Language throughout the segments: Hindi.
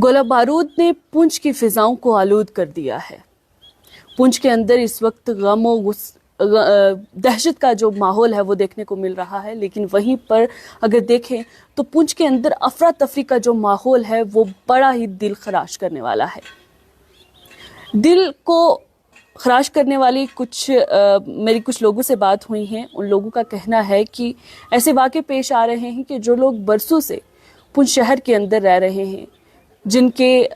गोला बारूद ने पुंछ की फिजाओं को आलूद कर दिया है। पुंछ के अंदर इस वक्त गम और दहशत का जो माहौल है वो देखने को मिल रहा है, लेकिन वहीं पर अगर देखें तो पुंछ के अंदर अफरा तफरी का जो माहौल है वो बड़ा ही दिल खराश करने वाला है। दिल को खराश करने वाली मेरी कुछ लोगों से बात हुई है। उन लोगों का कहना है कि ऐसे वाक़े पेश आ रहे हैं कि जो लोग बरसों से पुंछ शहर के अंदर रह रहे हैं, जिनके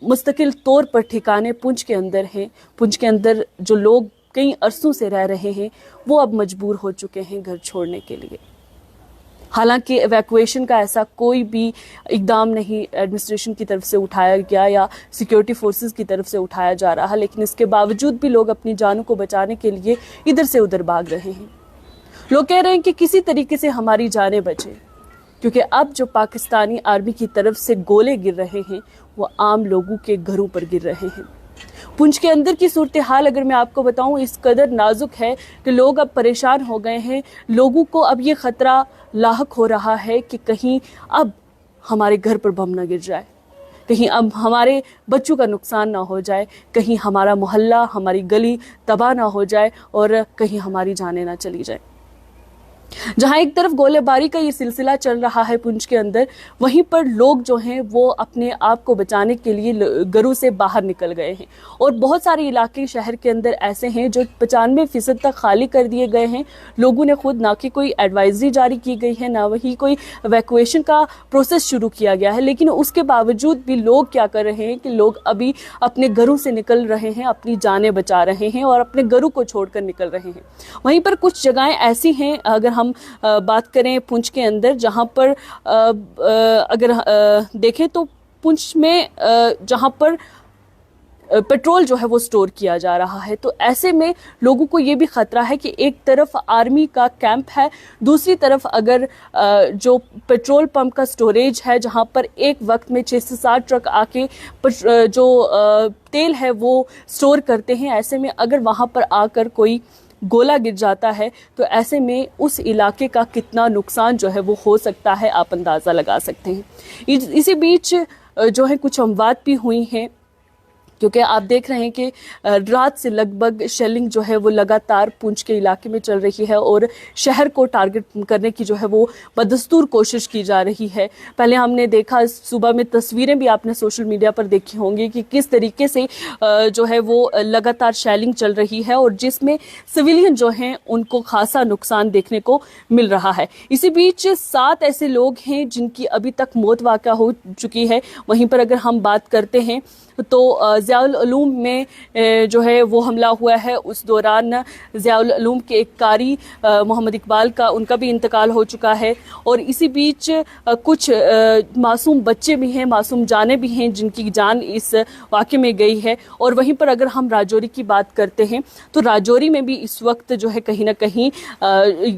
मुस्तकिल तौर पर ठिकाने पुंछ के अंदर हैं, पुंछ के अंदर जो लोग कई अरसों से रह रहे हैं, वो अब मजबूर हो चुके हैं घर छोड़ने के लिए। हालांकि एवैक्यूएशन का ऐसा कोई भी इकदाम नहीं एडमिनिस्ट्रेशन की तरफ से उठाया गया या सिक्योरिटी फोर्सेस की तरफ से उठाया जा रहा, लेकिन इसके बावजूद भी लोग अपनी जानों को बचाने के लिए इधर से उधर भाग रहे हैं। लोग कह रहे हैं कि किसी तरीके से हमारी जानें बचे, क्योंकि अब जो पाकिस्तानी आर्मी की तरफ से गोले गिर रहे हैं वो आम लोगों के घरों पर गिर रहे हैं। पुंछ के अंदर की सूरत हाल अगर मैं आपको बताऊं, इस कदर नाजुक है कि लोग अब परेशान हो गए हैं। लोगों को अब ये खतरा लाहक हो रहा है कि कहीं अब हमारे घर पर बम न गिर जाए, कहीं अब हमारे बच्चों का नुकसान ना हो जाए, कहीं हमारा मोहल्ला, हमारी गली तबाह ना हो जाए और कहीं हमारी जानें ना चली जाए। जहां एक तरफ गोलेबारी का ये सिलसिला चल रहा है पुंछ के अंदर, वहीं पर लोग जो हैं वो अपने आप को बचाने के लिए घरों से बाहर निकल गए हैं और बहुत सारे इलाके शहर के अंदर ऐसे हैं जो 95% तक खाली कर दिए गए हैं। लोगों ने खुद ना कि कोई एडवाइजरी जारी की गई है, ना वही कोई इवैक्यूएशन का प्रोसेस शुरू किया गया है, लेकिन उसके बावजूद भी लोग क्या कर रहे हैं कि लोग अभी अपने घरों से निकल रहे हैं, अपनी जानें बचा रहे हैं और अपने घरों को छोड़कर निकल रहे हैं। वहीं पर कुछ जगहें ऐसी हैं, अगर हम बात करें पुंछ के अंदर, जहां पर अगर देखें तो पुंछ में जहां पर पेट्रोल जो है वो स्टोर किया जा रहा है, तो ऐसे में लोगों को ये भी खतरा है कि एक तरफ आर्मी का कैंप है, दूसरी तरफ अगर जो पेट्रोल पंप का स्टोरेज है जहां पर एक वक्त में 6 से 7 ट्रक आके जो तेल है वो स्टोर करते हैं, ऐसे में अगर वहां पर आकर कोई गोला गिर जाता है तो ऐसे में उस इलाके का कितना नुकसान जो है वो हो सकता है, आप अंदाज़ा लगा सकते हैं। इसी बीच जो है कुछ अमवात भी हुई हैं, क्योंकि आप देख रहे हैं कि रात से लगभग शेलिंग जो है वो लगातार पुंछ के इलाके में चल रही है और शहर को टारगेट करने की जो है वो बदस्तूर कोशिश की जा रही है। पहले हमने देखा, सुबह में तस्वीरें भी आपने सोशल मीडिया पर देखी होंगी कि किस तरीके से जो है वो लगातार शेलिंग चल रही है और जिसमें सिविलियन जो हैं उनको खासा नुकसान देखने को मिल रहा है। इसी बीच 7 ऐसे लोग हैं जिनकी अभी तक मौत वाक़या हो चुकी है। वहीं पर अगर हम बात करते हैं तो ज़ियाउल उलूम में जो है वो हमला हुआ है, उस दौरान ज़ियाउल उलूम के एक कारी मोहम्मद इकबाल का, उनका भी इंतकाल हो चुका है। और इसी बीच कुछ मासूम बच्चे भी हैं, मासूम जानें भी हैं जिनकी जान इस वाक़े में गई है। और वहीं पर अगर हम राजौरी की बात करते हैं तो राजौरी में भी इस वक्त जो है कहीं ना कहीं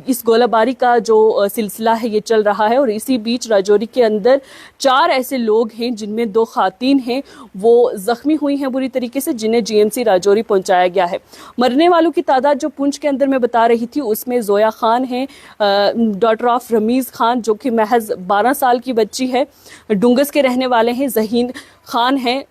इस गोलाबारी का जो सिलसिला है ये चल रहा है। और इसी बीच राजौरी के अंदर 4 ऐसे लोग हैं जिनमें 2 खातीन हैं, वो जख्मी हुई हैं बुरी तरीके से, जिन्हें जीएमसी राजौरी पहुंचाया गया है। मरने वालों की तादाद जो पुंछ के अंदर मैं बता रही थी उसमें जोया खान है, डॉटर ऑफ रमीज़ खान, जो कि महज 12 साल की बच्ची है, डुंगस के रहने वाले हैं। जहीन खान है,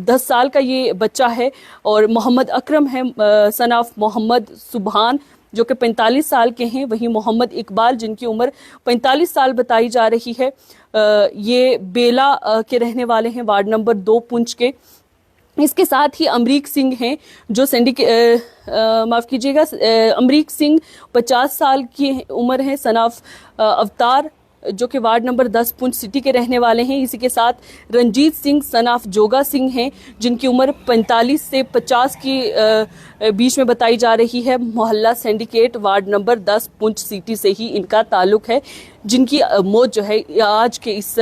10 साल का ये बच्चा है। और मोहम्मद अकरम है, सन ऑफ मोहम्मद सुबहान, जो कि 45 साल के हैं। वहीं मोहम्मद इकबाल, जिनकी उम्र 45 साल बताई जा रही है, ये बेला के रहने वाले हैं, वार्ड नंबर 2 पुंछ के। इसके साथ ही अमरीक सिंह हैं जो माफ़ कीजिएगा, अमरीक सिंह 50 साल की उम्र है, सन ऑफ अवतार, जो कि वार्ड नंबर 10 पुंछ सिटी के रहने वाले हैं। इसी के साथ रंजीत सिंह सन ऑफ जोगा सिंह हैं, जिनकी उम्र 45 से 50 की बीच में बताई जा रही है। मोहल्ला syndicate ward number 10 Poonch city से ही इनका ताल्लुक है, जिनकी मौत जो है आज के इस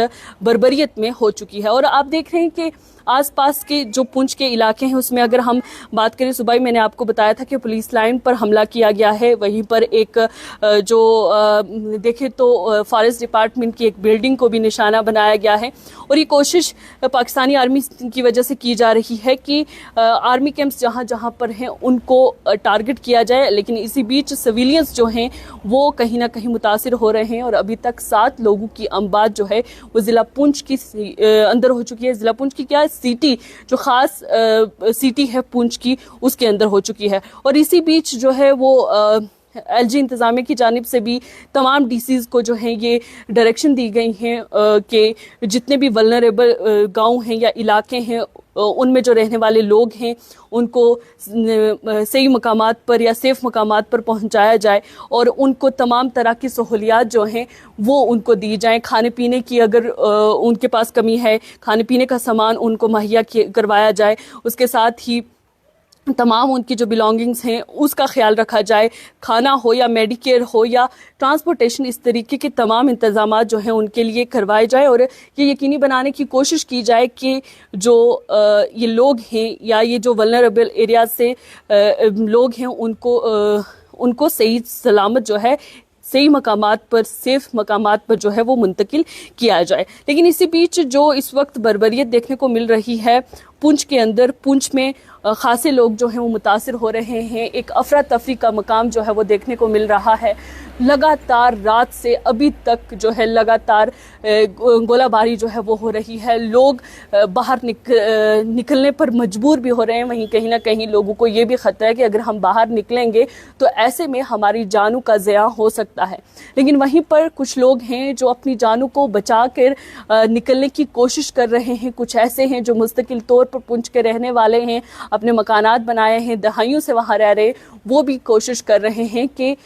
बर्बरियत में हो चुकी है। और आप देख रहे हैं कि आसपास के जो पुंछ के इलाके हैं उसमें अगर हम बात करें, सुबह ही मैंने आपको बताया था कि पुलिस लाइन पर हमला किया गया है। वहीं पर एक जो देखें तो फॉरेस्ट डिपार्टमेंट की एक बिल्डिंग को भी निशाना बनाया गया है। और ये कोशिश पाकिस्तानी आर्मी की वजह से की जा रही है कि आर्मी कैंप्स जहाँ जहाँ पर हैं उनको टारगेट किया जाए, लेकिन इसी बीच सिविलियंस जो हैं वो कहीं ना कहीं मुतासिर हो रहे हैं और अभी अभी तक 7 लोगों की अमवात जो है वो जिला पुंछ की अंदर हो चुकी है। जिला पुंछ की क्या सिटी, जो खास सिटी है पुंछ की, उसके अंदर हो चुकी है। और इसी बीच जो है वो एलजी इंतजामिया की जानिब से भी तमाम डीसीज को जो है ये डायरेक्शन दी गई हैं कि जितने भी वल्नरेबल गांव हैं या इलाके हैं उनमें जो रहने वाले लोग हैं उनको सही मकामात पर या सेफ मकामात पर पहुंचाया जाए और उनको तमाम तरह की सहूलियात जो हैं वो उनको दी जाएं। खाने पीने की अगर उनके पास कमी है, खाने पीने का सामान उनको मुहैया करवाया जाए। उसके साथ ही तमाम उनकी जो बिलोंगिंग्स हैं उसका ख्याल रखा जाए। खाना हो या मेडिकेयर हो या ट्रांसपोर्टेशन, इस तरीके के तमाम इंतजामात जो हैं उनके लिए करवाए जाए और ये यकीनी बनाने की कोशिश की जाए कि जो ये लोग हैं या ये जो वल्नरेबल एरिया से लोग हैं उनको सही सलामत जो है सही मकामात पर, सेफ मकामात पर जो है वो मुंतकिल किया जाए। लेकिन इसी बीच जो इस वक्त बर्बरियत देखने को मिल रही है पुंछ के अंदर, पुंछ में खासे लोग जो हैं वो मुतासिर हो रहे हैं। एक अफरा तफरी का मकाम जो है वो देखने को मिल रहा है। लगातार रात से अभी तक जो है लगातार गोलाबारी जो है वो हो रही है। लोग बाहर निकलने पर मजबूर भी हो रहे हैं। वहीं कहीं ना कहीं लोगों को ये भी खतरा है कि अगर हम बाहर निकलेंगे तो ऐसे में हमारी जानों का ज़िया हो सकता है। लेकिन वहीं पर कुछ लोग हैं जो अपनी जानों को बचा कर निकलने की कोशिश कर रहे हैं। कुछ ऐसे हैं जो मुस्तकिल तौर पर पुंछ के रहने वाले हैं, अपने मकानात बनाए हैं, दहाइयों से वहाँ रह रहे, वो भी कोशिश कर रहे हैं कि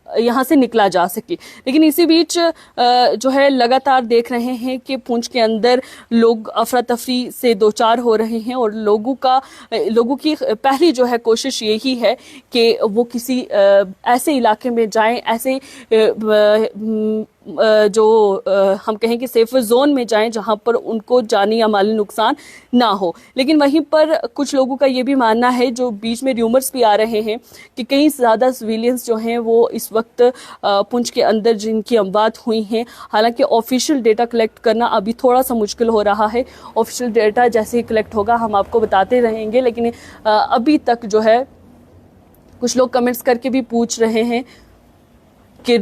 यहाँ से निकला जा सके। लेकिन इसी बीच जो है लगातार देख रहे हैं कि पुंछ के अंदर लोग अफरा तफरी से दो चार हो रहे हैं और लोगों की पहली जो है कोशिश यही है कि वो किसी ऐसे इलाके में जाएं, ऐसे जो हम कहें कि सेफर जोन में जाएं जहां पर उनको जानी या माली नुकसान ना हो। लेकिन वहीं पर कुछ लोगों का ये भी मानना है, जो बीच में र्यूमर्स भी आ रहे हैं कि कई ज़्यादा सिविलियंस जो हैं वो इस वक्त पुंछ के अंदर जिनकी अमवात हुई हैं, हालांकि ऑफिशियल डेटा कलेक्ट करना अभी थोड़ा सा मुश्किल हो रहा है। ऑफिशियल डेटा जैसे ही कलेक्ट होगा हम आपको बताते रहेंगे। लेकिन अभी तक जो है कुछ लोग कमेंट्स करके भी पूछ रहे हैं कि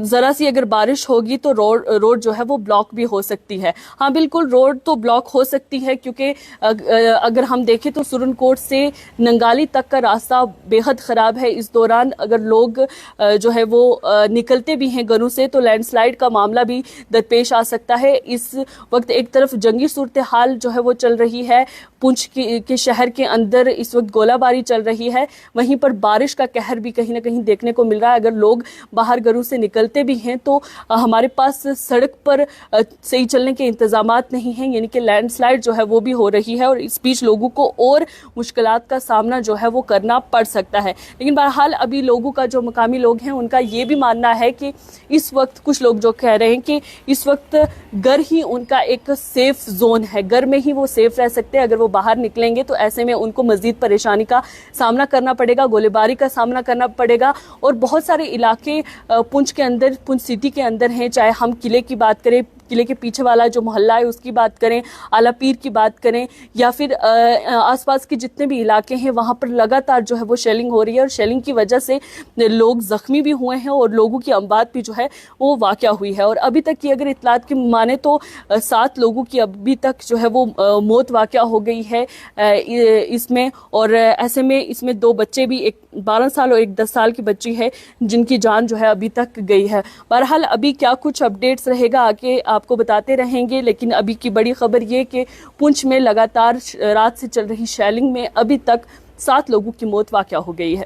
ज़रा सी अगर बारिश होगी तो रोड जो है वो ब्लॉक भी हो सकती है। हाँ बिल्कुल, रोड तो ब्लॉक हो सकती है क्योंकि अगर हम देखें तो सुरनकोट से नंगाली तक का रास्ता बेहद ख़राब है। इस दौरान अगर लोग जो है वो निकलते भी हैं घरों से तो लैंडस्लाइड का मामला भी दरपेश आ सकता है। इस वक्त एक तरफ जंगी सूरत हाल जो है वो चल रही है, पुंछ के शहर के अंदर इस वक्त गोलाबारी चल रही है, वहीं पर बारिश का कहर भी कहीं ना कहीं देखने को मिल रहा है। अगर लोग बाहर घरों से निकलते भी हैं तो हमारे पास सड़क पर सही चलने के इंतजामात नहीं हैं, यानी कि लैंडस्लाइड जो है वो भी हो रही है और इस बीच लोगों को और मुश्किलात का सामना जो है वो करना पड़ सकता है। लेकिन बहरहाल अभी लोगों का, जो मकामी लोग हैं, उनका ये भी मानना है कि इस वक्त कुछ लोग जो कह रहे हैं कि इस वक्त घर ही उनका एक सेफ जोन है, घर में ही वो सेफ रह सकते हैं। अगर वो बाहर निकलेंगे तो ऐसे में उनको मजीद परेशानी का सामना करना पड़ेगा, गोलीबारी का सामना करना पड़ेगा। और बहुत सारे इलाके पुंछ के अंदर, पुंछ सिटी के अंदर हैं, चाहे हम किले की बात करें, किले के पीछे वाला जो मोहल्ला है उसकी बात करें, आला पीर की बात करें, या फिर आसपास के जितने भी इलाके हैं वहाँ पर लगातार जो है वो शेलिंग हो रही है और शेलिंग की वजह से लोग ज़ख्मी भी हुए हैं और लोगों की अमवात भी जो है वो वाक़या हुई है। और अभी तक की अगर इतलात की माने तो 7 लोगों की अभी तक जो है वो मौत वाक़या हो गई है इसमें। और ऐसे में इसमें 2 बच्चे भी, एक 12 साल और एक 10 साल की बच्ची है जिनकी जान जो है अभी तक गई है। बहरहाल अभी क्या कुछ अपडेट्स रहेगा आगे आपको बताते रहेंगे। लेकिन अभी की बड़ी खबर ये कि पुंछ में लगातार रात से चल रही शेलिंग में अभी तक 7 लोगों की मौत वाक़या हो गई है।